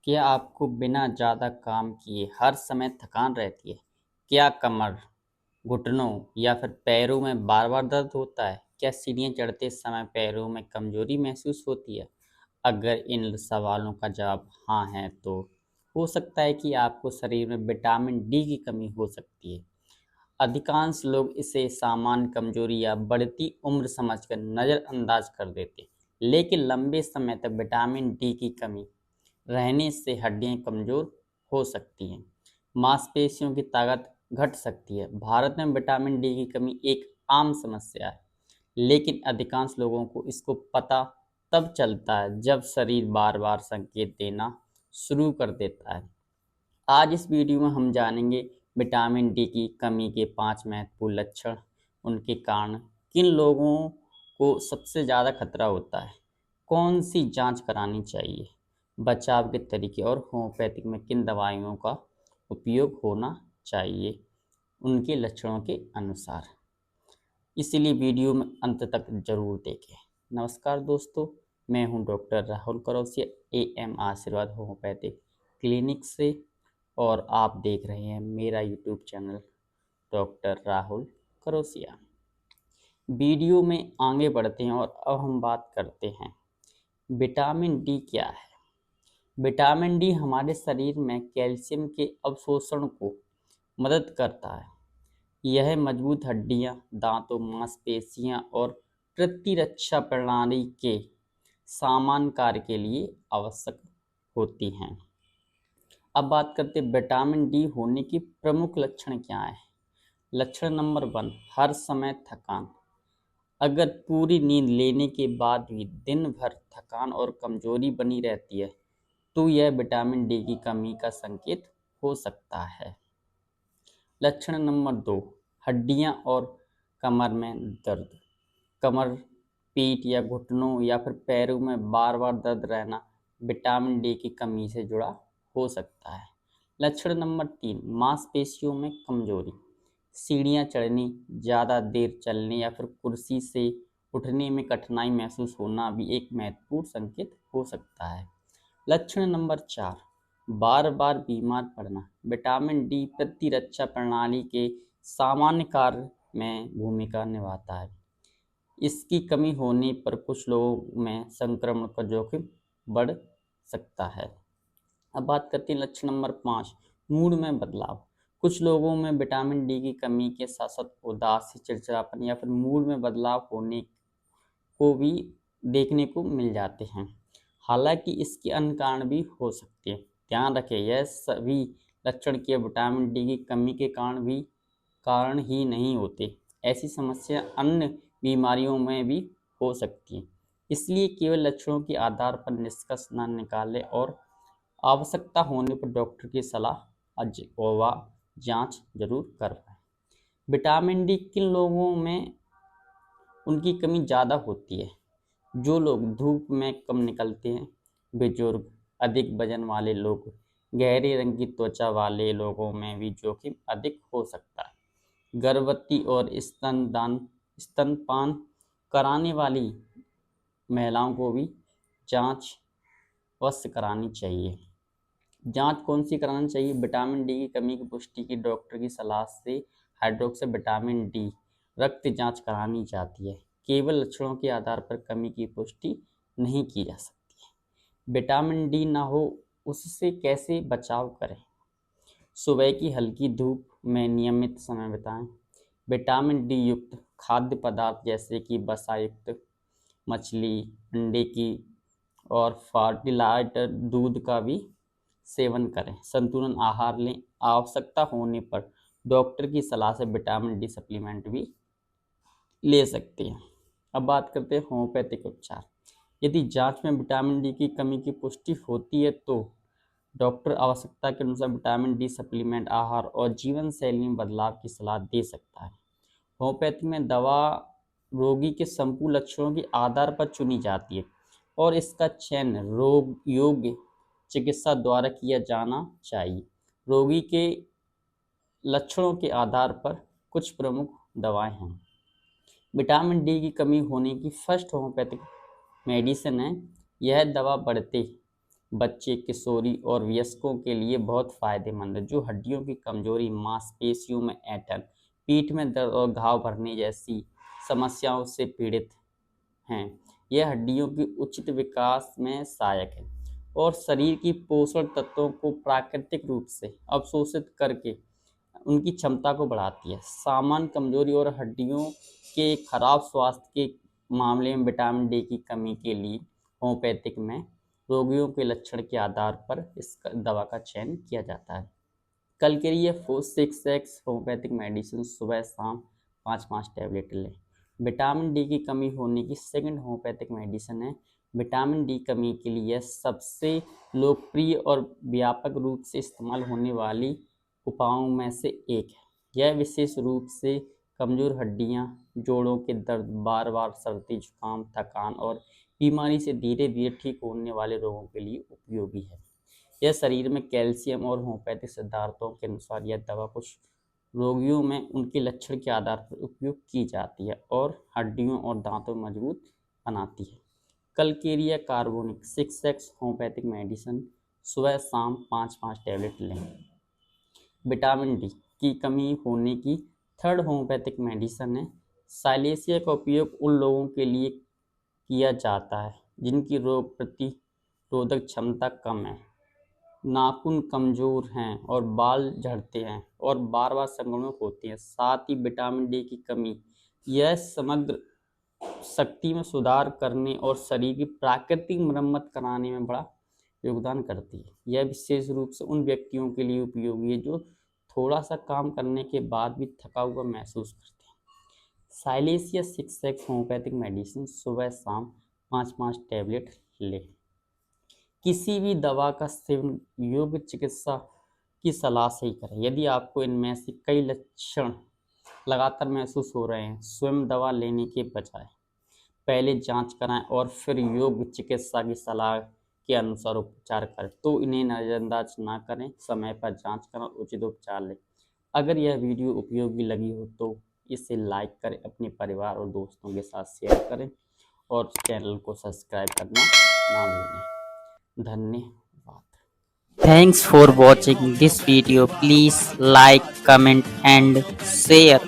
क्या आपको बिना ज़्यादा काम किए हर समय थकान रहती है? क्या कमर, घुटनों या फिर पैरों में बार-बार दर्द होता है? क्या सीढ़ियाँ चढ़ते समय पैरों में कमज़ोरी महसूस होती है? अगर इन सवालों का जवाब हाँ है, तो हो सकता है कि आपको शरीर में विटामिन डी की कमी हो सकती है। अधिकांश लोग इसे सामान्य कमजोरी या बढ़ती उम्र समझकर नज़रअंदाज कर देते हैं, लेकिन लंबे समय तक विटामिन डी की कमी रहने से हड्डियां कमजोर हो सकती हैं, मांसपेशियों की ताकत घट सकती है। भारत में विटामिन डी की कमी एक आम समस्या है, लेकिन अधिकांश लोगों को इसको पता तब चलता है जब शरीर बार-बार संकेत देना शुरू कर देता है। आज इस वीडियो में हम जानेंगे विटामिन डी की कमी के 5 महत्वपूर्ण लक्षण, उनके कारण, किन लोगों को सबसे ज़्यादा खतरा होता है, कौन सी जांच करानी चाहिए, बचाव के तरीके और होम्योपैथिक में किन दवाइयों का उपयोग होना चाहिए उनके लक्षणों के अनुसार। इसलिए वीडियो में अंत तक जरूर देखें। नमस्कार दोस्तों, मैं हूं doctor Rahul Karausia, AM Ashirwad homeopathic clinic से, और आप देख रहे हैं मेरा YouTube channel doctor Rahul Karausia. Video में आगे बढ़ते हैं और अब हम बात करते हैं विटामिन डी क्या है। विटामिन डी हमारे शरीर में कैल्शियम के अवशोषण को मदद करता है। यह मजबूत हड्डियां, दांतों, मांसपेशियां और प्रतिरक्षा प्रणाली के सामान्य कार्य के लिए आवश्यक होती हैं। अब बात करते हैं विटामिन डी होने की प्रमुख लक्षण क्या है। लक्षण नंबर 1, हर समय थकान। अगर पूरी नींद लेने के बाद भी दिन भर थकान और कमजोरी बनी रहती है, तो यह विटामिन डी की कमी का संकेत हो सकता है। लक्षण नंबर 2, हड्डियां और कमर में दर्द। कमर, पीठ या घुटनों या फिर पैरों में बार बार दर्द रहना विटामिन डी की कमी से जुड़ा हो सकता है। लक्षण नंबर 3, मांसपेशियों में कमजोरी। सीढ़ियाँ चढ़ने, ज़्यादा देर चलने या फिर कुर्सी से उठने में कठिनाई महसूस होना भी एक महत्वपूर्ण संकेत हो सकता है। लक्षण नंबर 4, बार बार बीमार पड़ना। विटामिन डी प्रतिरक्षा प्रणाली के सामान्य कार्य में भूमिका निभाता है। इसकी कमी होने पर कुछ लोगों में संक्रमण का जोखिम बढ़ सकता है। अब बात करते हैं लक्षण नंबर 5, मूड में बदलाव। कुछ लोगों में विटामिन डी की कमी के साथ साथ उदासी, चिड़चिड़ापन या फिर मूड में बदलाव होने को भी देखने को मिल जाते हैं। हालांकि इसके अन्य कारण भी हो सकते हैं। ध्यान रखें, यह सभी लक्षण केवल विटामिन डी की कमी के कारण ही नहीं होते। ऐसी समस्या अन्य बीमारियों में भी हो सकती है। इसलिए केवल लक्षणों के आधार पर निष्कर्ष न निकालें और आवश्यकता होने पर डॉक्टर की सलाह व जांच जरूर करवाएं। विटामिन डी किन लोगों में उनकी कमी ज़्यादा होती है? जो लोग धूप में कम निकलते हैं, बुजुर्ग, अधिक वजन वाले लोग, गहरे रंग की त्वचा वाले लोगों में भी जोखिम अधिक हो सकता है। गर्भवती और स्तनपान कराने वाली महिलाओं को भी जांच अवश्य करानी चाहिए। जांच कौन सी करानी चाहिए? विटामिन डी की कमी की पुष्टि की डॉक्टर की सलाह से हाइड्रोक्सी विटामिन डी रक्त जांच करानी जाती है। केवल लक्षणों के आधार पर कमी की पुष्टि नहीं की जा सकती है। विटामिन डी ना हो उससे कैसे बचाव करें? सुबह की हल्की धूप में नियमित समय बिताएं। विटामिन डी युक्त खाद्य पदार्थ जैसे कि वसा युक्त मछली, अंडे की और फर्टिलाइजर दूध का भी सेवन करें। संतुलन आहार लें। आवश्यकता होने पर डॉक्टर की सलाह से विटामिन डी सप्लीमेंट भी ले सकते हैं। अब बात करते हैं होम्योपैथिक उपचार। यदि जांच में विटामिन डी की कमी की पुष्टि होती है, तो डॉक्टर आवश्यकता के अनुसार विटामिन डी सप्लीमेंट, आहार और जीवन शैली में बदलाव की सलाह दे सकता है। होम्योपैथी में दवा रोगी के संपूर्ण लक्षणों के आधार पर चुनी जाती है और इसका चयन रोग योग्य चिकित्सा द्वारा किया जाना चाहिए। रोगी के लक्षणों के आधार पर कुछ प्रमुख दवाएं हैं। विटामिन डी की कमी होने की फर्स्ट होम्योपैथिक मेडिसिन है। यह दवा बढ़ते बच्चे, किशोरी और वयस्कों के लिए बहुत फायदेमंद है। जो हड्डियों की कमजोरी, मांसपेशियों में ऐंठन, पीठ में दर्द और घाव भरने जैसी समस्याओं से पीड़ित हैं, यह हड्डियों के उचित विकास में सहायक है और शरीर की पोषण तत्वों को प्राकृतिक रूप से अवशोषित करके उनकी क्षमता को बढ़ाती है। सामान्य कमजोरी और हड्डियों के खराब स्वास्थ्य के मामले में विटामिन डी की कमी के लिए होम्योपैथिक में रोगियों के लक्षण के आधार पर इस दवा का चयन किया जाता है। कल के लिए 4-6 होम्योपैथिक मेडिसिन सुबह शाम 5-5 टैबलेट लें। विटामिन डी की कमी होने की सेकंड होम्योपैथिक मेडिसिन है। विटामिन डी कमी के लिए सबसे लोकप्रिय और व्यापक रूप से इस्तेमाल होने वाली उपायों में से एक है। यह विशेष रूप से कमजोर हड्डियां, जोड़ों के दर्द, बार बार सर्दी, जुकाम, थकान और बीमारी से धीरे धीरे ठीक होने वाले रोगों के लिए उपयोगी है। यह शरीर में कैल्शियम और होम्योपैथिक सिद्धांतों के अनुसार यह दवा कुछ रोगियों में उनके लक्षण के आधार पर उपयोग की जाती है और हड्डियों और दांतों को मजबूत बनाती है। कलकेरिया कार्बोनिक 6 होम्योपैथिक मेडिसिन सुबह शाम 5-5 टैबलेट लें। विटामिन डी की कमी होने की थर्ड होम्योपैथिक मेडिसिन है। साइलेसिया का उपयोग उन लोगों के लिए किया जाता है जिनकी रोग प्रतिरोधक क्षमता कम है, नाखून कमजोर हैं और बाल झड़ते हैं और बार बार संक्रमण होते हैं। साथ ही विटामिन डी की कमी यह समग्र शक्ति में सुधार करने और शरीर की प्राकृतिक मरम्मत कराने में बड़ा योगदान करती है। यह विशेष रूप से उन व्यक्तियों के लिए उपयोगी है जो थोड़ा सा काम करने के बाद भी थका हुआ महसूस करते हैं। साइलेसिया 6 होम्योपैथिक मेडिसिन सुबह शाम 5-5 टैबलेट लें। किसी भी दवा का सेवन योग्य चिकित्सा की सलाह से ही करें। यदि आपको इनमें से कई लक्षण लगातार महसूस हो रहे हैं, स्वयं दवा लेने के बजाय पहले जांच कराएं और फिर योग्य चिकित्सा की सलाह के अनुसार उपचार करें, तो इन्हें नज़रअंदाज ना करें। समय पर जांच करें, उचित उपचार लें। अगर यह वीडियो उपयोगी लगी हो तो इसे लाइक करें, अपने परिवार और दोस्तों के साथ शेयर करें और चैनल को सब्सक्राइब करना ना भूलें। धन्यवाद। Thanks for watching this video. Please like, comment and share.